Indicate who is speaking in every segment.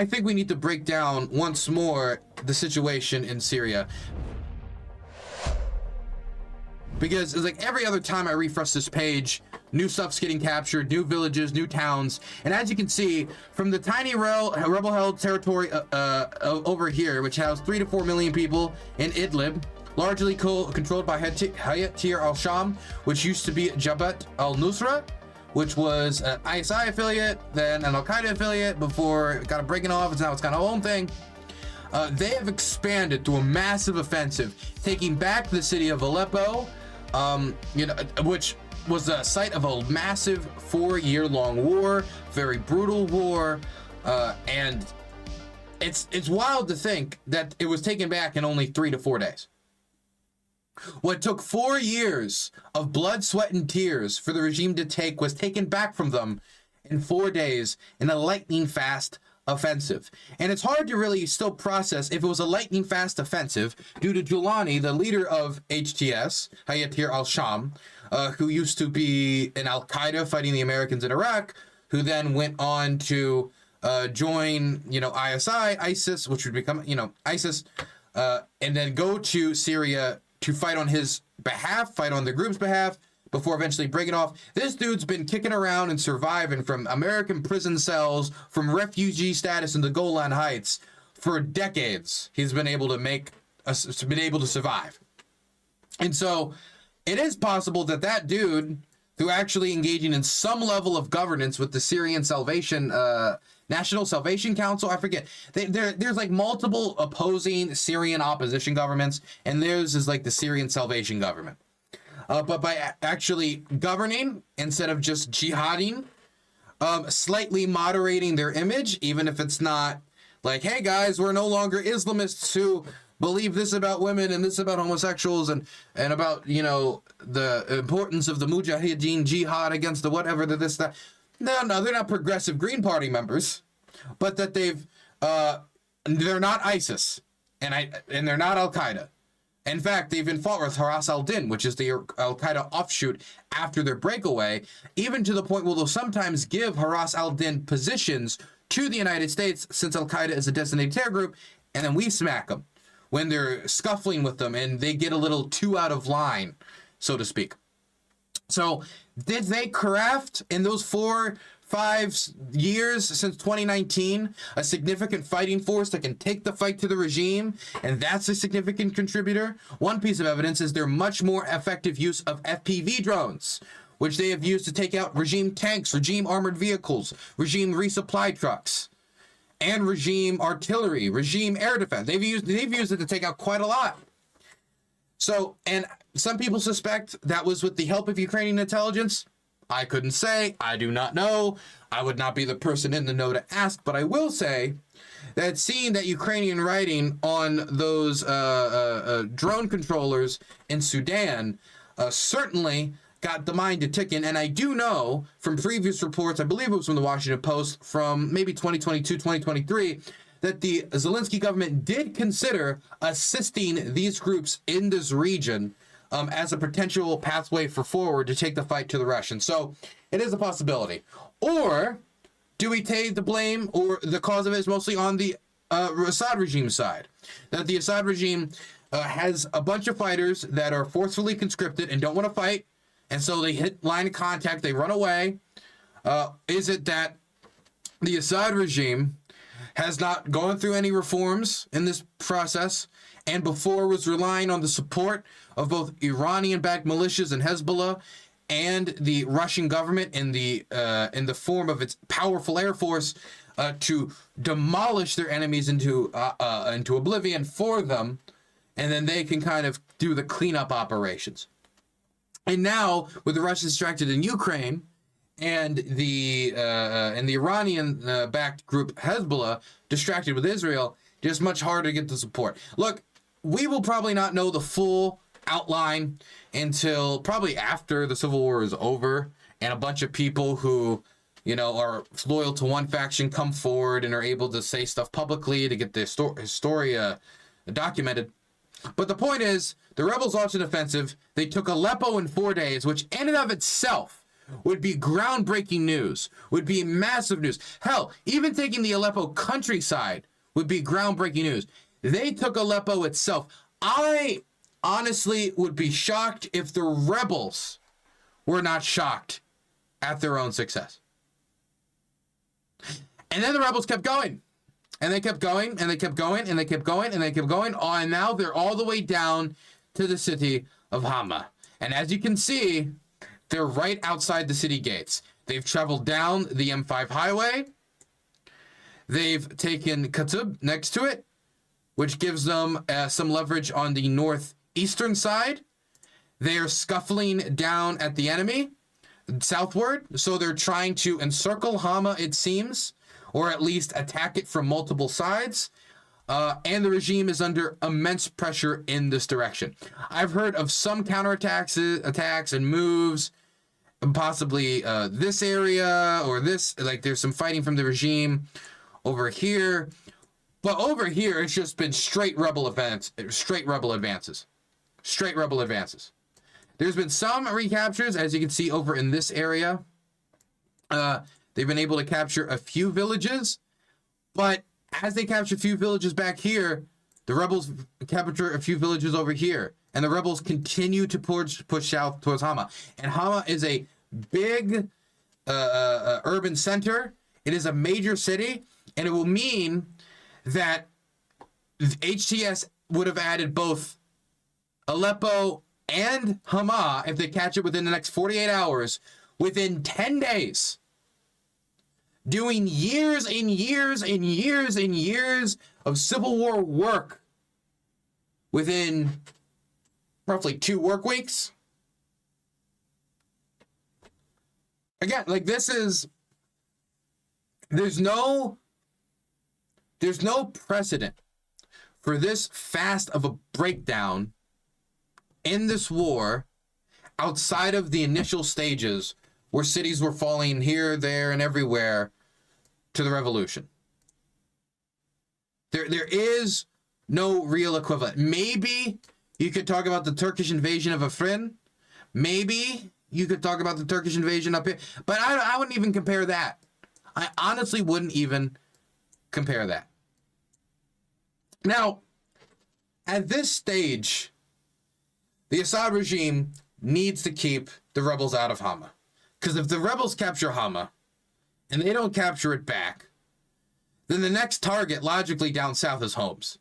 Speaker 1: I think we need to break down once more the situation in Syria. Because it's like every other time I refresh this page, new stuff's getting captured, new villages, new towns. And as you can see, from the tiny rebel-held territory over here, which has 3 to 4 million people in Idlib, largely controlled by Hayat al-Sham, which used to be Jabhat al-Nusra, which was an ISI affiliate, then an Al-Qaeda affiliate, before it got a breaking off, and now it's got its own thing. They have expanded through a massive offensive, taking back the city of Aleppo, which was the site of a massive 4-year-long war, very brutal war, and it's wild to think that it was taken back in only 3 to 4 days. What took 4 years of blood, sweat, and tears for the regime to take was taken back from them in 4 days in a lightning-fast offensive. And it's hard to really still process if it was a lightning-fast offensive due to Julani, the leader of HTS, Hayat al-Sham, who used to be in Al-Qaeda fighting the Americans in Iraq, who then went on to join, ISIS, which would become, ISIS, and then go to Syria to fight on his behalf, fight on the group's behalf, before eventually breaking off. This dude's been kicking around and surviving from American prison cells, from refugee status in the Golan Heights for decades. He's been able to survive. And so it is possible that dude, through actually engaging in some level of governance with the Syrian National Salvation Council, I forget. There's like multiple opposing Syrian opposition governments, and theirs is like the Syrian Salvation Government. But by actually governing instead of just jihading, slightly moderating their image, even if it's not like, hey guys, we're no longer Islamists who believe this about women and this about homosexuals and about, the importance of the Mujahideen jihad against the whatever, that. No, they're not progressive Green Party members, but that they're not ISIS, and they're not Al-Qaeda. In fact, they've been fought with Haras al-Din, which is the Al-Qaeda offshoot after their breakaway, even to the point where they'll sometimes give Haras al-Din positions to the United States, since Al-Qaeda is a designated terror group, and then we smack them when they're scuffling with them and they get a little too out of line, so to speak. So did they craft in those 4-5 years since 2019 a significant fighting force that can take the fight to the regime? And that's a significant contributor. One piece of evidence is their much more effective use of FPV drones, which they have used to take out regime tanks, regime armored vehicles, regime resupply trucks, and regime artillery, regime air defense. They've used it to take out quite a lot. So, and some people suspect that was with the help of Ukrainian intelligence. I couldn't say. I do not know. I would not be the person in the know to ask, but I will say that seeing that Ukrainian writing on those drone controllers in Sudan certainly got the mind to ticking. And I do know from previous reports, I believe it was from the Washington Post from maybe 2022, 2023, that the Zelensky government did consider assisting these groups in this region as a potential pathway forward to take the fight to the Russians. So it is a possibility. Or do we take the blame, or the cause of it is mostly on the Assad regime side? That the Assad regime has a bunch of fighters that are forcefully conscripted and don't want to fight, and so they hit line of contact, they run away. Is it that the Assad regime has not gone through any reforms in this process, and before was relying on the support of both Iranian-backed militias and Hezbollah and the Russian government in the form of its powerful air force to demolish their enemies into oblivion for them, and then they can kind of do the cleanup operations. And now, with the Russians distracted in Ukraine, and the Iranian-backed group Hezbollah distracted with Israel, just much harder to get the support. Look, we will probably not know the full outline until probably after the Civil War is over, and a bunch of people who, are loyal to one faction come forward and are able to say stuff publicly to get the story documented. But the point is, the rebels launched an offensive. They took Aleppo in 4 days, which in and of itself would be groundbreaking news, would be massive news. Hell, even taking the Aleppo countryside would be groundbreaking news. They took Aleppo itself. I honestly would be shocked if the rebels were not shocked at their own success. And then the rebels kept going. And they kept going, and they kept going, and they kept going, and they kept going. Oh, and now they're all the way down to the city of Hama. And as you can see, they're right outside the city gates. They've traveled down the M5 highway. They've taken Katub next to it, which gives them some leverage on the northeastern side. They are scuffling down at the enemy southward. So they're trying to encircle Hama, it seems, or at least attack it from multiple sides. And the regime is under immense pressure in this direction. I've heard of some counterattacks, attacks and moves, possibly this area or this, like there's some fighting from the regime over here. But over here, it's just been straight rebel advances. There's been some recaptures, as you can see over in this area. They've been able to capture a few villages, but as they capture a few villages back here, the rebels capture a few villages over here, and the rebels continue to push south towards Hama. And Hama is a big urban center. It is a major city, and it will mean that HTS would have added both Aleppo and Hama, if they catch it within the next 48 hours, within 10 days. Doing years and years and years and years of Civil War work within roughly 2 work weeks. Again, like this is, there's no precedent for this fast of a breakdown in this war outside of the initial stages where cities were falling here, there, and everywhere to the revolution. There is no real equivalent. Maybe you could talk about the Turkish invasion of Afrin. Maybe you could talk about the Turkish invasion up here. But I wouldn't even compare that. I honestly wouldn't even compare that. Now, at this stage, the Assad regime needs to keep the rebels out of Hama. Because if the rebels capture Hama, and they don't capture it back, then the next target, logically, down south is Homs.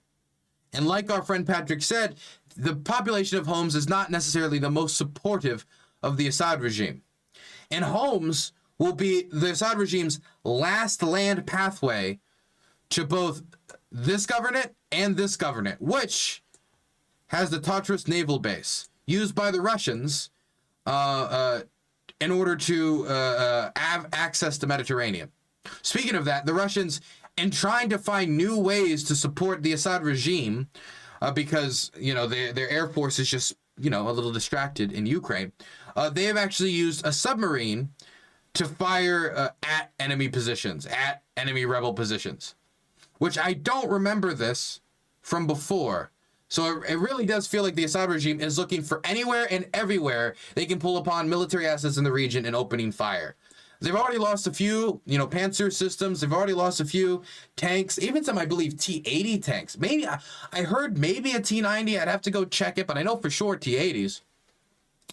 Speaker 1: And like our friend Patrick said, the population of Homs is not necessarily the most supportive of the Assad regime. And Homs will be the Assad regime's last land pathway to both this governorate and this governorate, which has the Tartus naval base, used by the Russians in order to have access to Mediterranean. Speaking of that, the Russians, in trying to find new ways to support the Assad regime, because, you know, their air force is just, you know, a little distracted in Ukraine, they have actually used a submarine to fire at enemy positions, at enemy rebel positions, which I don't remember this from before. So it really does feel like the Assad regime is looking for anywhere and everywhere they can pull upon military assets in the region and opening fire. They've already lost a few, you know, Panzer systems. They've already lost a few tanks, even some, I believe, T-80 tanks. Maybe, I heard maybe a T-90. I'd have to go check it, but I know for sure T-80s.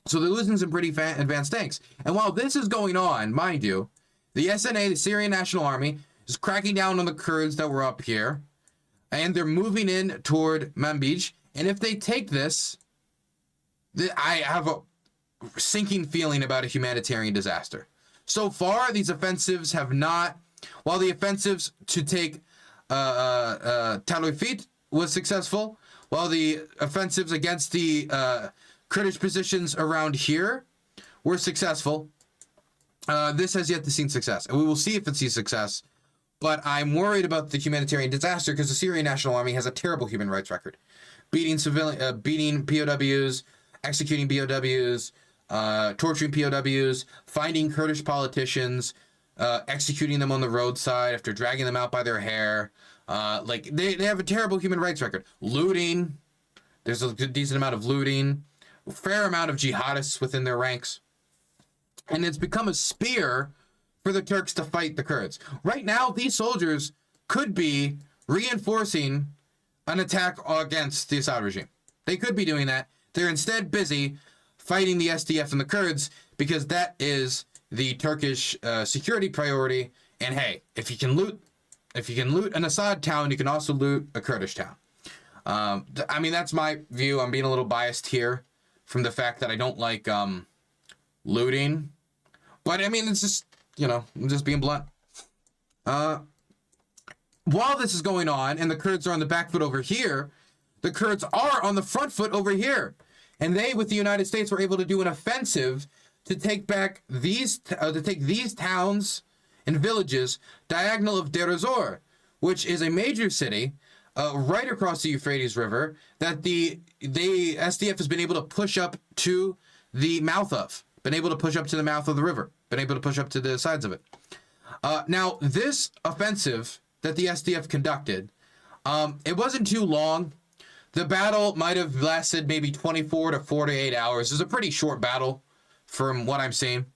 Speaker 1: So they're losing some pretty advanced tanks. And while this is going on, mind you, the SNA, the Syrian National Army, is cracking down on the Kurds that were up here. And they're moving in toward Manbij. And if they take this, I have a sinking feeling about a humanitarian disaster. So far, these offensives have not, while the offensives to take Talifit was successful, while the offensives against the Kurdish positions around here were successful, this has yet to see success. And we will see if it sees success. But I'm worried about the humanitarian disaster because the Syrian National Army has a terrible human rights record. Beating POWs, executing POWs, torturing POWs, finding Kurdish politicians, executing them on the roadside after dragging them out by their hair. Like they have a terrible human rights record. Looting. There's a decent amount of looting. A fair amount of jihadists within their ranks. And it's become a spear for the Turks to fight the Kurds. Right now, these soldiers could be reinforcing an attack against the Assad regime. They could be doing that. They're instead busy fighting the SDF and the Kurds because that is the Turkish security priority. And hey, if you can loot an Assad town, you can also loot a Kurdish town. I mean, that's my view. I'm being a little biased here from the fact that I don't like looting. But I mean, it's just, you know, I'm just being blunt. While this is going on and the Kurds are on the back foot over here, the Kurds are on the front foot over here. And they, with the United States, were able to do an offensive to take back these, these towns and villages diagonal of Deir ez-Zor, which is a major city right across the Euphrates River that the SDF has been able to push up to the mouth of, been able to push up to the mouth of the river, been able to push up to the sides of it. Now, this offensive that the SDF conducted, it wasn't too long. The battle might have lasted maybe 24 to 48 hours. It was a pretty short battle from what I'm seeing.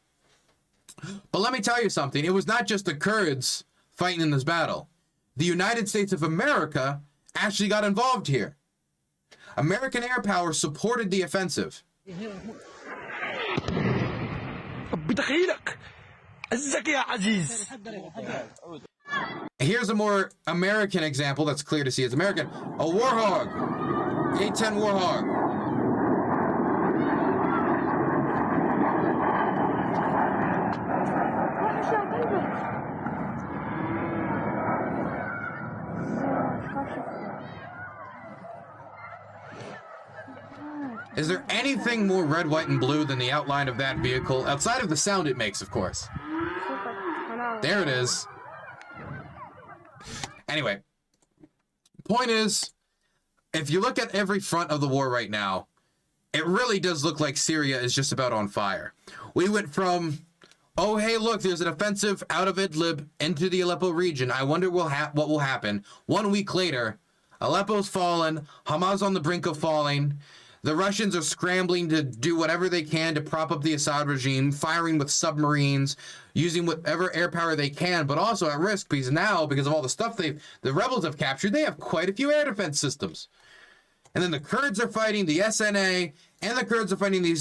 Speaker 1: But let me tell you something. It was not just the Kurds fighting in this battle. The United States of America actually got involved here. American air power supported the offensive. Here's a more American example that's clear to see. It's American. A Warhog. A-10 Warhog. Is there anything more red, white, and blue than the outline of that vehicle? Outside of the sound it makes, of course. There it is. Anyway, point is, if you look at every front of the war right now, it really does look like Syria is just about on fire. We went from, oh, hey, look, there's an offensive out of Idlib into the Aleppo region. I wonder what will happen. 1 week later, Aleppo's fallen, Hamas on the brink of falling. The Russians are scrambling to do whatever they can to prop up the Assad regime, firing with submarines, using whatever air power they can, but also at risk because now, because of all the stuff the rebels have captured, they have quite a few air defense systems. And then the Kurds are fighting the SNA, and the Kurds are fighting the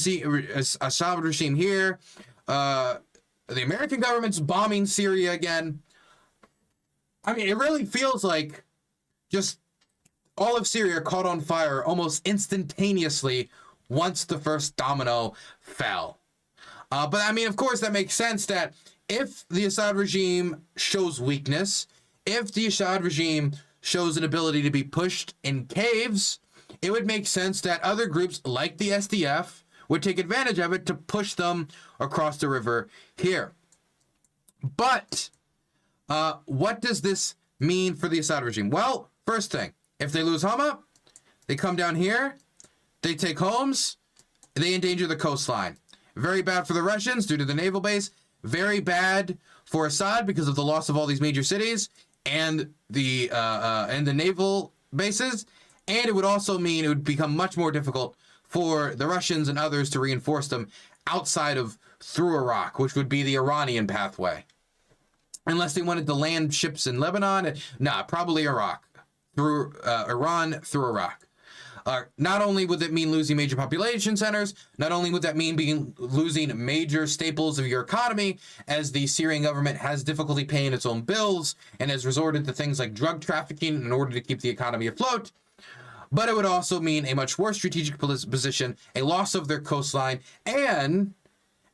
Speaker 1: Assad regime here. The American government's bombing Syria again. I mean, it really feels like just all of Syria caught on fire almost instantaneously once the first domino fell. But I mean, of course, that makes sense that if the Assad regime shows weakness, if the Assad regime shows an ability to be pushed in caves, it would make sense that other groups like the SDF would take advantage of it to push them across the river here. But what does this mean for the Assad regime? Well, first thing, if they lose Hama, they come down here, they take Homs, they endanger the coastline. Very bad for the Russians due to the naval base. Very bad for Assad because of the loss of all these major cities and the naval bases. And it would also mean it would become much more difficult for the Russians and others to reinforce them outside of through Iraq, which would be the Iranian pathway. Unless they wanted to land ships in Lebanon. Nah, probably Iraq. Through Iran, through Iraq. Not only would it mean losing major population centers, not only would that mean losing major staples of your economy, as the Syrian government has difficulty paying its own bills and has resorted to things like drug trafficking in order to keep the economy afloat, but it would also mean a much worse strategic position, a loss of their coastline, and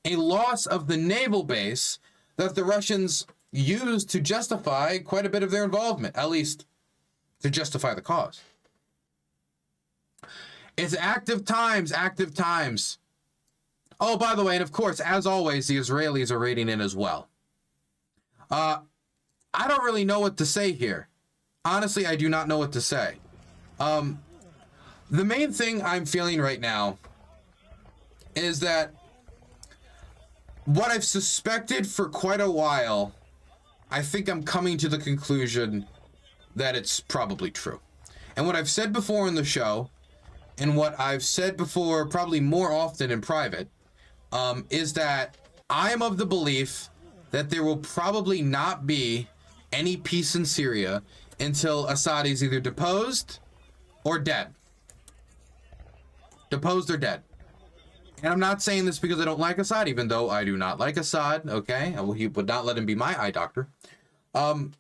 Speaker 1: a loss of the naval base that the Russians used to justify quite a bit of their involvement, at least to justify the cause. It's active times, active times. Oh, by the way, and of course, as always, the Israelis are raiding in as well. I don't really know what to say here. Honestly, I do not know what to say. The main thing I'm feeling right now is that what I've suspected for quite a while, I think I'm coming to the conclusion that it's probably true. And what I've said before in the show, and what I've said before probably more often in private, is that I am of the belief that there will probably not be any peace in Syria until Assad is either deposed or dead. Deposed or dead. And I'm not saying this because I don't like Assad, even though I do not like Assad, okay? He would not let him be my eye doctor. I'm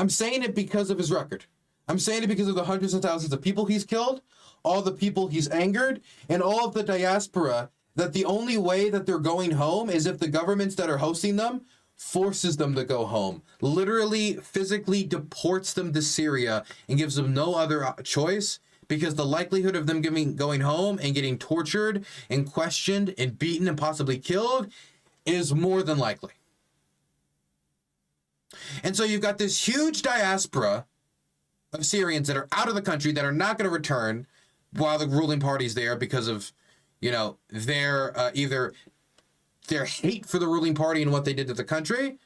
Speaker 1: saying it because of his record. I'm saying it because of the hundreds of thousands of people he's killed, all the people he's angered, and all of the diaspora, that the only way that they're going home is if the governments that are hosting them forces them to go home. Literally, physically deports them to Syria and gives them no other choice, because the likelihood of them going home and getting tortured and questioned and beaten and possibly killed is more than likely. And so you've got this huge diaspora of Syrians that are out of the country, that are not going to return while the ruling party's there because of, you know, their either their hate for the ruling party and what they did to the country,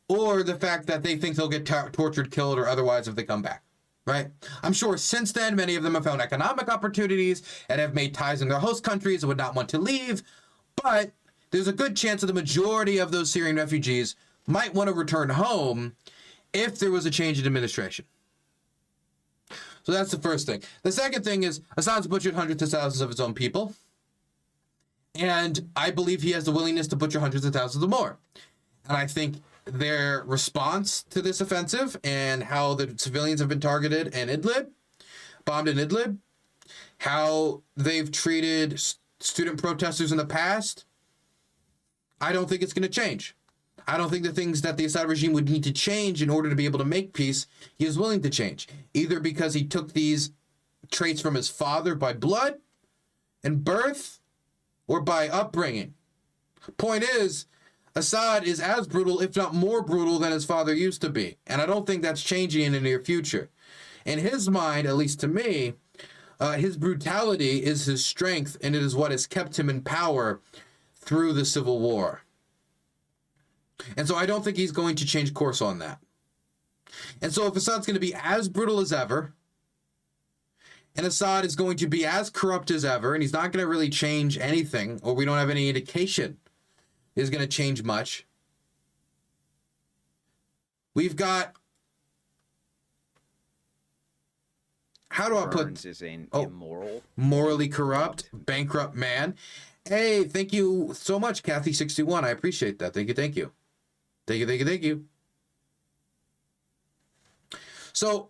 Speaker 1: or the fact that they think they'll get tortured, killed, or otherwise if they come back, right? I'm sure since then, many of them have found economic opportunities and have made ties in their host countries and would not want to leave, but there's a good chance that the majority of those Syrian refugees might want to return home if there was a change in administration. So that's the first thing. The second thing is Assad's butchered hundreds of thousands of his own people. And I believe he has the willingness to butcher hundreds of thousands of more. And I think their response to this offensive and how the civilians have been targeted in Idlib, bombed in Idlib, how they've treated student protesters in the past, I don't think it's going to change. I don't think the things that the Assad regime would need to change in order to be able to make peace, he is willing to change. Either because he took these traits from his father by blood and birth, or by upbringing. Point is, Assad is as brutal, if not more brutal, than his father used to be. And I don't think that's changing in the near future. In his mind, at least to me, his brutality is his strength, and it is what has kept him in power through the civil war. And so I don't think he's going to change course on that. And so if Assad's going to be as brutal as ever, and Assad is going to be as corrupt as ever, and he's not going to really change anything, or we don't have any indication is going to change much. We've got, how do I put,
Speaker 2: Burns is an immoral,
Speaker 1: morally corrupt, bankrupt man. Hey, thank you so much, Kathy61. I appreciate that. Thank you, thank you. Thank you, thank you, thank you. So,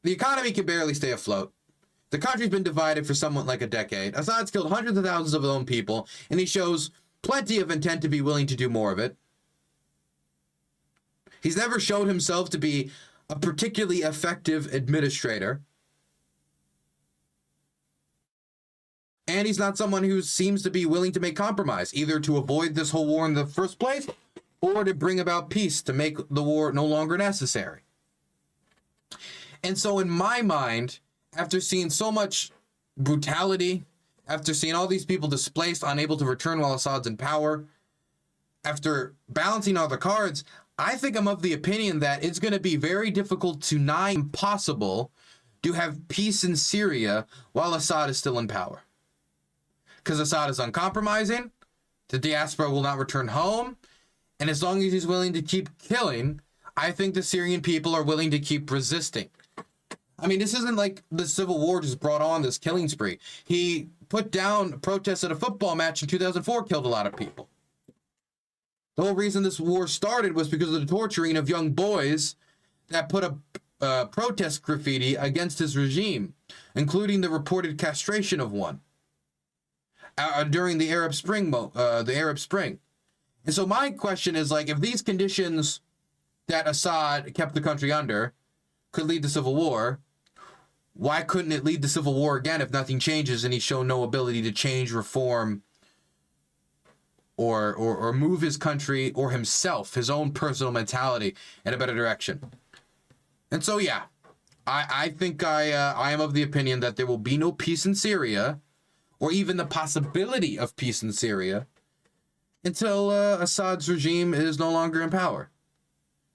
Speaker 1: the economy can barely stay afloat. The country's been divided for somewhat like a decade. Assad's killed hundreds of thousands of his own people, and he shows plenty of intent to be willing to do more of it. He's never showed himself to be a particularly effective administrator. And he's not someone who seems to be willing to make compromise, either to avoid this whole war in the first place, or to bring about peace, to make the war no longer necessary. And so in my mind, after seeing so much brutality, after seeing all these people displaced, unable to return while Assad's in power, after balancing all the cards, I think I'm of the opinion that it's going to be very difficult to nigh impossible to have peace in Syria while Assad is still in power. Because Assad is uncompromising, the diaspora will not return home, and as long as he's willing to keep killing, I think the Syrian people are willing to keep resisting. I mean, this isn't like the Civil War just brought on this killing spree. He put down protests at a football match in 2004, killed a lot of people. The whole reason this war started was because of the torturing of young boys that put a protest graffiti against his regime, including the reported castration of one during the Arab Spring. And so my question is, like, if these conditions that Assad kept the country under could lead to civil war, why couldn't it lead to civil war again if nothing changes and he's shown no ability to change, reform, or move his country or himself, his own personal mentality, in a better direction? And so, yeah, I think I am of the opinion that there will be no peace in Syria, or even the possibility of peace in Syria, until Assad's regime is no longer in power.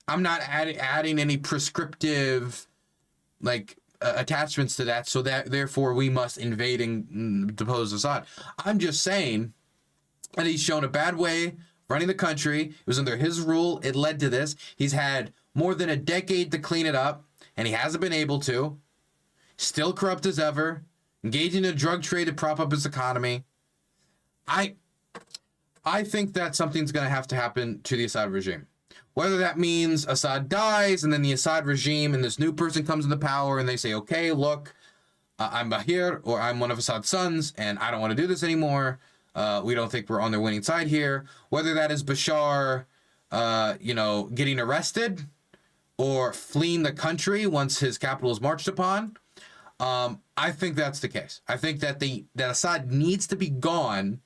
Speaker 1: I'm not adding any prescriptive, like, attachments to that, so that therefore we must invade and depose Assad. I'm just saying And he's shown a bad way running the country. It was under his rule. It led to this. He's had more than a decade to clean it up, and he hasn't been able to. Still corrupt as ever, engaging in a drug trade to prop up his economy. I think that something's going to happen to the Assad regime. Whether that means Assad dies and then the Assad regime and this new person comes into power and they say, okay, look, I'm Bahir, or I'm one of Assad's sons, and I don't want to do this anymore. We don't think we're on their winning side here. Whether that is Bashar, getting arrested or fleeing the country once his capital is marched upon, I think that's the case. I think that that Assad needs to be gone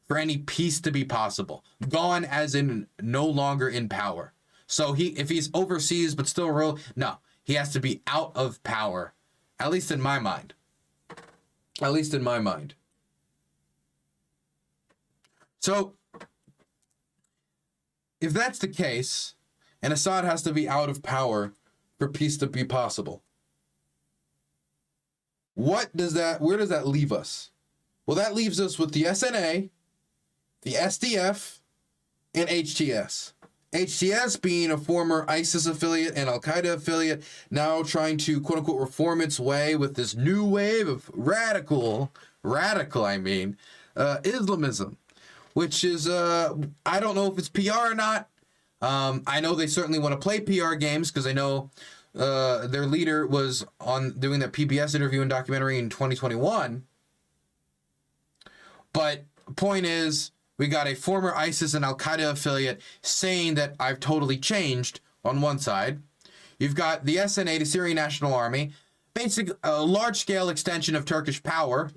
Speaker 1: for any peace to be possible. Gone as in no longer in power. So if he's overseas but still real, no, he has to be out of power. At least in my mind. At least in my mind. So if that's the case, and Assad has to be out of power for peace to be possible, where does that leave us? Well, that leaves us with the SNA, the SDF, and HTS. HTS being a former ISIS affiliate and Al-Qaeda affiliate, now trying to quote-unquote reform its way with this new wave of radical Islamism, which is, I don't know if it's PR or not. I know they certainly want to play PR games because I know their leader was on doing that PBS interview and documentary in 2021. But point is, we got a former ISIS and Al-Qaeda affiliate saying that I've totally changed on one side. You've got the SNA, the Syrian National Army, basically a large-scale extension of Turkish power,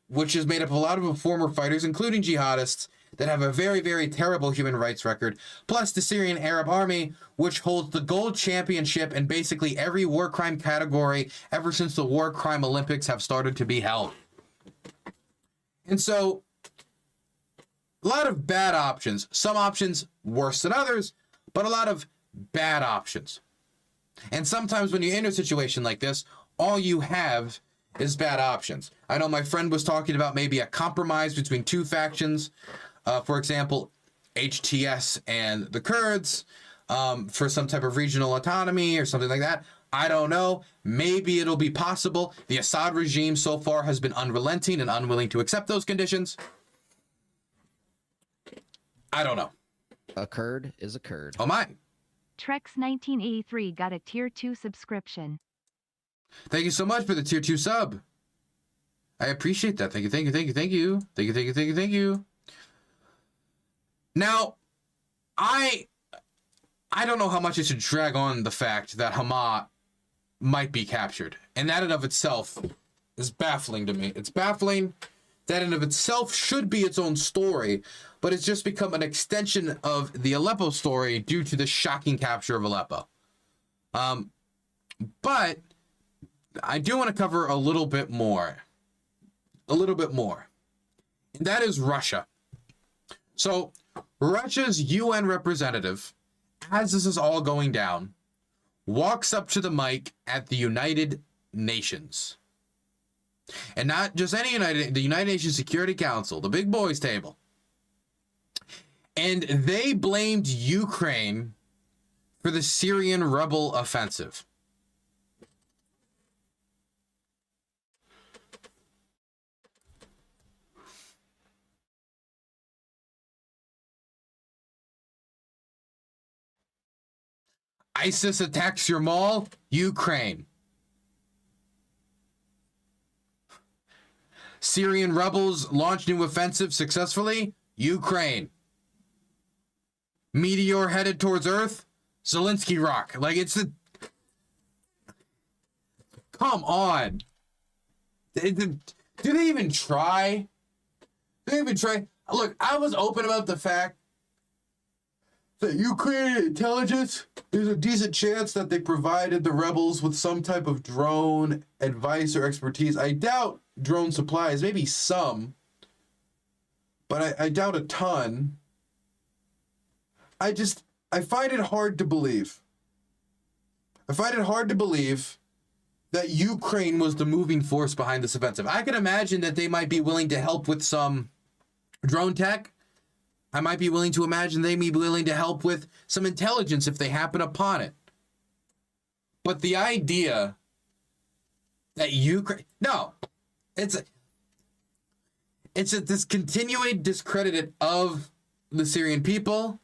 Speaker 1: which is made up of a lot of former fighters, including jihadists, that have a very, very terrible human rights record, plus the Syrian Arab Army, which holds the gold championship in basically every war crime category ever since the war crime Olympics have started to be held. And so, a lot of bad options. Some options worse than others, but a lot of bad options. And sometimes when you're in a situation like this, all you have is bad options. I know my friend was talking about maybe a compromise between two factions. For example, HTS and the Kurds, for some type of regional autonomy or something like that. I don't know. Maybe it'll be possible. The Assad regime so far has been unrelenting and unwilling to accept those conditions. I don't know.
Speaker 2: A Kurd is a Kurd.
Speaker 1: Oh my.
Speaker 3: Trex1983 got a tier 2 subscription.
Speaker 1: Thank you so much for the tier 2 sub. I appreciate that. Thank you, thank you, thank you, thank you. Thank you, thank you, thank you, thank you. Now, I don't know how much I should drag on the fact that Hama might be captured. And that in of itself is baffling to me. It's baffling. That in of itself should be its own story, but it's just become an extension of the Aleppo story due to the shocking capture of Aleppo. But I do want to cover a little bit more. And that is Russia. So Russia's UN representative, as this is all going down, walks up to the mic at the United Nations. And not just the United Nations Security Council, the big boys table. And they blamed Ukraine for the Syrian rebel offensive. ISIS attacks your mall, Ukraine. Syrian rebels launch new offensive successfully, Ukraine. Meteor headed towards Earth, Zelensky rock. Like, it's the... Come on. Do they even try? Look, I was open about the fact that Ukrainian intelligence, there's a decent chance that they provided the rebels with some type of drone advice or expertise. I doubt drone supplies, maybe some, but I doubt a ton. I find it hard to believe. That Ukraine was the moving force behind this offensive. I can imagine that they might be willing to help with some Drone tech, I might be willing to imagine they may be willing to help with some intelligence if they happen upon it. But the idea that Ukraine, no, it's this continuing discredit of the Syrian people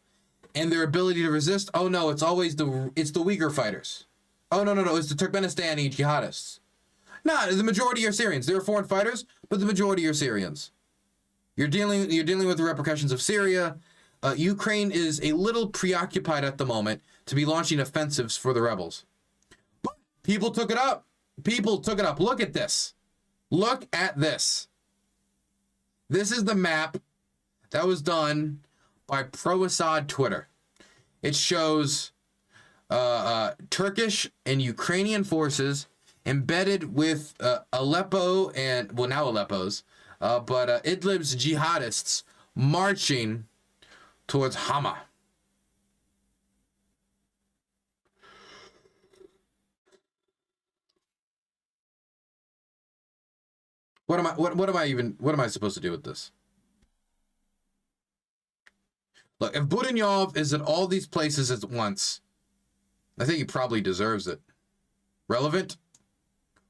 Speaker 1: and their ability to resist. Oh no, it's always the Uyghur fighters. Oh no, it's the Turkmenistani jihadists. No, the majority are Syrians. There are foreign fighters, but the majority are Syrians. You're dealing with the repercussions of Syria. Ukraine is a little preoccupied at the moment to be launching offensives for the rebels. But people took it up. Look at this. Look at this. This is the map that was done by pro-Assad Twitter. It shows Turkish and Ukrainian forces embedded with Aleppo and, well, now Aleppo's, but Idlib's jihadists marching towards Hama. What am I supposed to do with this? Look, if Budenyov is at all these places at once, I think he probably deserves it. Relevant?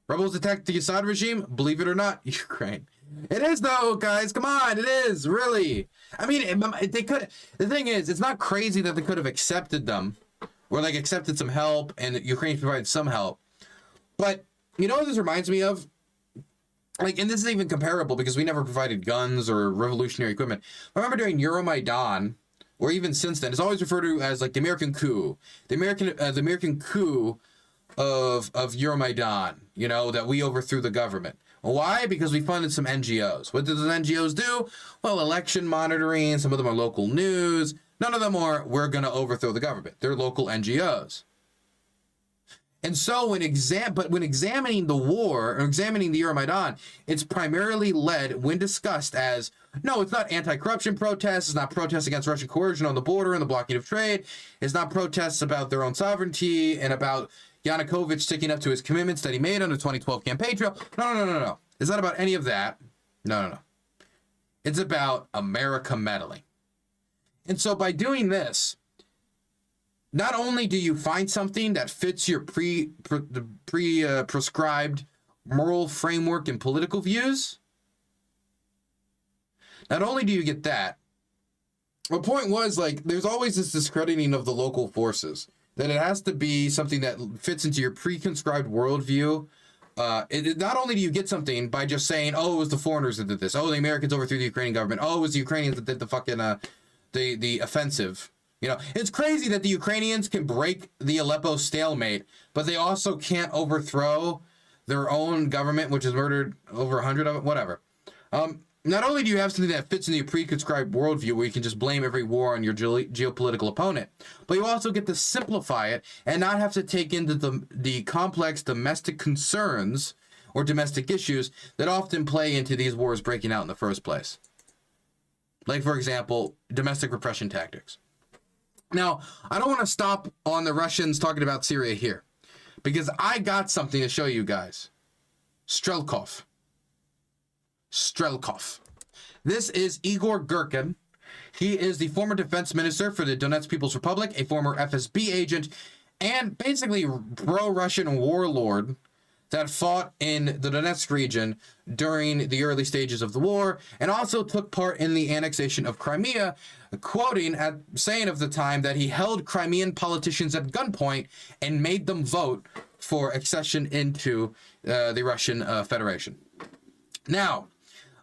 Speaker 1: Rebels attacked the Assad regime? Believe it or not, Ukraine. It is though, guys. Come on, it is, really. I mean, they could. The thing is, it's not crazy that they could have accepted them, or like accepted some help, and Ukraine provided some help. But you know what this reminds me of? Like, and this isn't even comparable because we never provided guns or revolutionary equipment. I remember during Euromaidan, or even since then, it's always referred to as like the American coup, the American coup of Euromaidan. You know, that we overthrew the government. Why? Because we funded some NGOs. What did those NGOs do? Well, election monitoring. Some of them are local news. None of them are, we're going to overthrow the government. They're local NGOs. And so when examining the war or examining the Euromaidan, it's primarily led when discussed as, no, it's not anti-corruption protests, it's not protests against Russian coercion on the border and the blockade of trade, it's not protests about their own sovereignty and about Yanukovych sticking up to his commitments that he made on the 2012 campaign trail. No. It's not about any of that. No. It's about America meddling. And so by doing this, not only do you find something that fits your prescribed moral framework and political views, not only do you get that, the point was, like, there's always this discrediting of the local forces, that it has to be something that fits into your pre-conscribed worldview. Not only do you get something by just saying, oh, it was the foreigners that did this, oh, the Americans overthrew the Ukrainian government, oh, it was the Ukrainians that did the fucking, the offensive. You know, it's crazy that the Ukrainians can break the Aleppo stalemate, but they also can't overthrow their own government, which has murdered over 100 of it, whatever. Not only do you have something that fits in your pre-conscribed worldview where you can just blame every war on your geopolitical opponent, but you also get to simplify it and not have to take into the complex domestic concerns or domestic issues that often play into these wars breaking out in the first place. Like, for example, domestic repression tactics. Now, I don't want to stop on the Russians talking about Syria here, because I got something to show you guys. Strelkov. This is Igor Girkin. He is the former defense minister for the Donetsk People's Republic, a former FSB agent, and basically pro-Russian warlord that fought in the Donetsk region during the early stages of the war, and also took part in the annexation of Crimea, saying of the time that he held Crimean politicians at gunpoint and made them vote for accession into the Russian Federation. Now,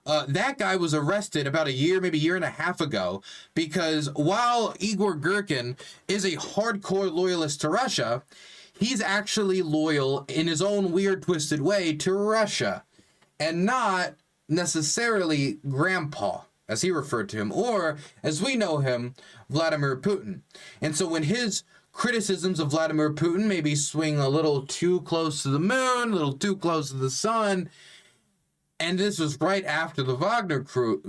Speaker 1: that guy was arrested about a year, maybe a year and a half ago, because while Igor Girkin is a hardcore loyalist to Russia, he's actually loyal in his own weird, twisted way to Russia, and not necessarily Grandpa, as he referred to him, or, as we know him, Vladimir Putin. And so when his criticisms of Vladimir Putin maybe swing a little too close to the moon, a little too close to the sun, and this was right after the Wagner coup,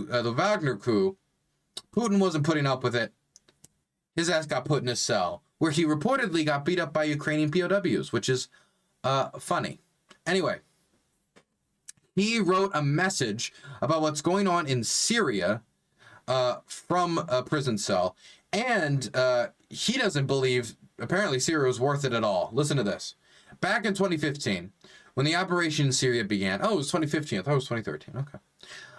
Speaker 1: Putin wasn't putting up with it. His ass got put in a cell, where he reportedly got beat up by Ukrainian POWs, which is funny. Anyway, he wrote a message about what's going on in Syria from a prison cell, and he doesn't believe apparently Syria was worth it at all. Listen to this. Back in 2015, when the operation in Syria began, oh, it was 2015. I thought it was 2013. Okay.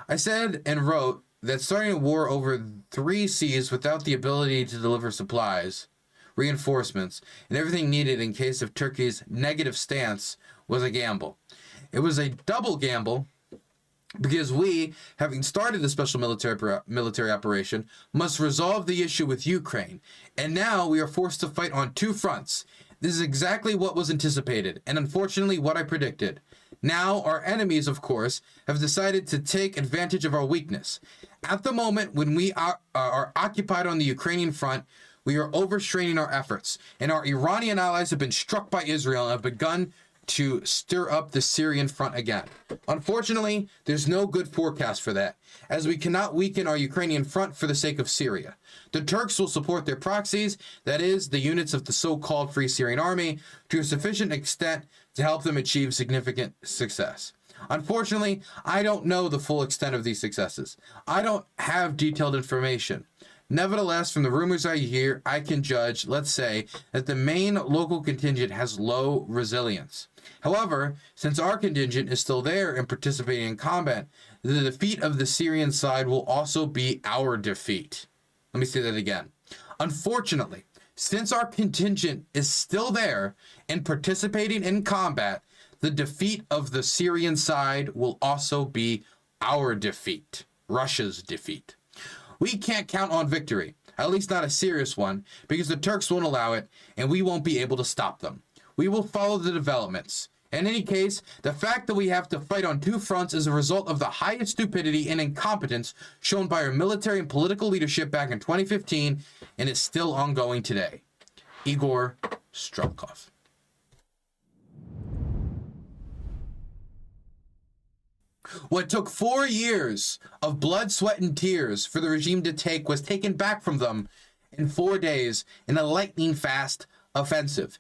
Speaker 1: I said and wrote that starting a war over 3 seas without the ability to deliver supplies, reinforcements, and everything needed in case of Turkey's negative stance was a gamble. It was a double gamble because we, having started the special military operation, must resolve the issue with Ukraine, and now we are forced to fight on 2 fronts. This is exactly what was anticipated, and unfortunately what I predicted. Now, our enemies, of course, have decided to take advantage of our weakness. At the moment, when we are occupied on the Ukrainian front, we are overstraining our efforts, and our Iranian allies have been struck by Israel and have begun to stir up the Syrian front again. Unfortunately, there's no good forecast for that, as we cannot weaken our Ukrainian front for the sake of Syria. The Turks will support their proxies, that is, the units of the so-called Free Syrian Army, to a sufficient extent to help them achieve significant success. Unfortunately, I don't know the full extent of these successes. I don't have detailed information. Nevertheless, from the rumors I hear, I can judge, let's say, that the main local contingent has low resilience. However, since our contingent is still there and participating in combat, the defeat of the Syrian side will also be our defeat. Let me say that again. Unfortunately, since our contingent is still there and participating in combat, the defeat of the Syrian side will also be our defeat, Russia's defeat. We can't count on victory, at least not a serious one, because the Turks won't allow it, and we won't be able to stop them. We will follow the developments. In any case, the fact that we have to fight on 2 fronts is a result of the highest stupidity and incompetence shown by our military and political leadership back in 2015, and is still ongoing today. Igor Strelkov. What took 4 years of blood, sweat, and tears for the regime to take was taken back from them in 4 days in a lightning-fast offensive.